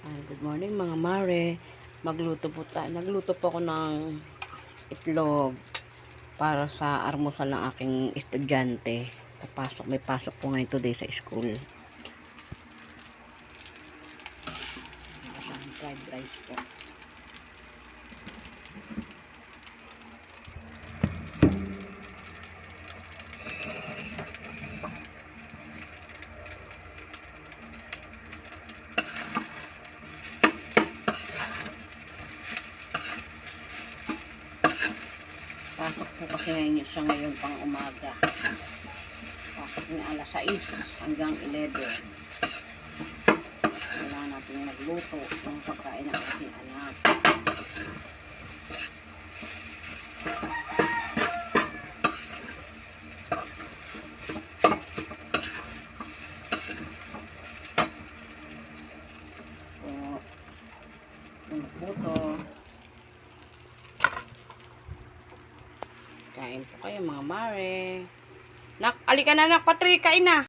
Good morning mga mare. Nagluto po ako ng itlog para sa almusal ng aking estudyante. May pasok po ngayon today sa school. Fried rice po. Pasok po kasi ngayon siya ngayon pang umaga. Pasok niya alas 6 hanggang 11. Wala natin nagluto ng pagkain ng aking anak. Puto. Kain po kayo mga mare. Nak, alika na nak, Patri, kain na.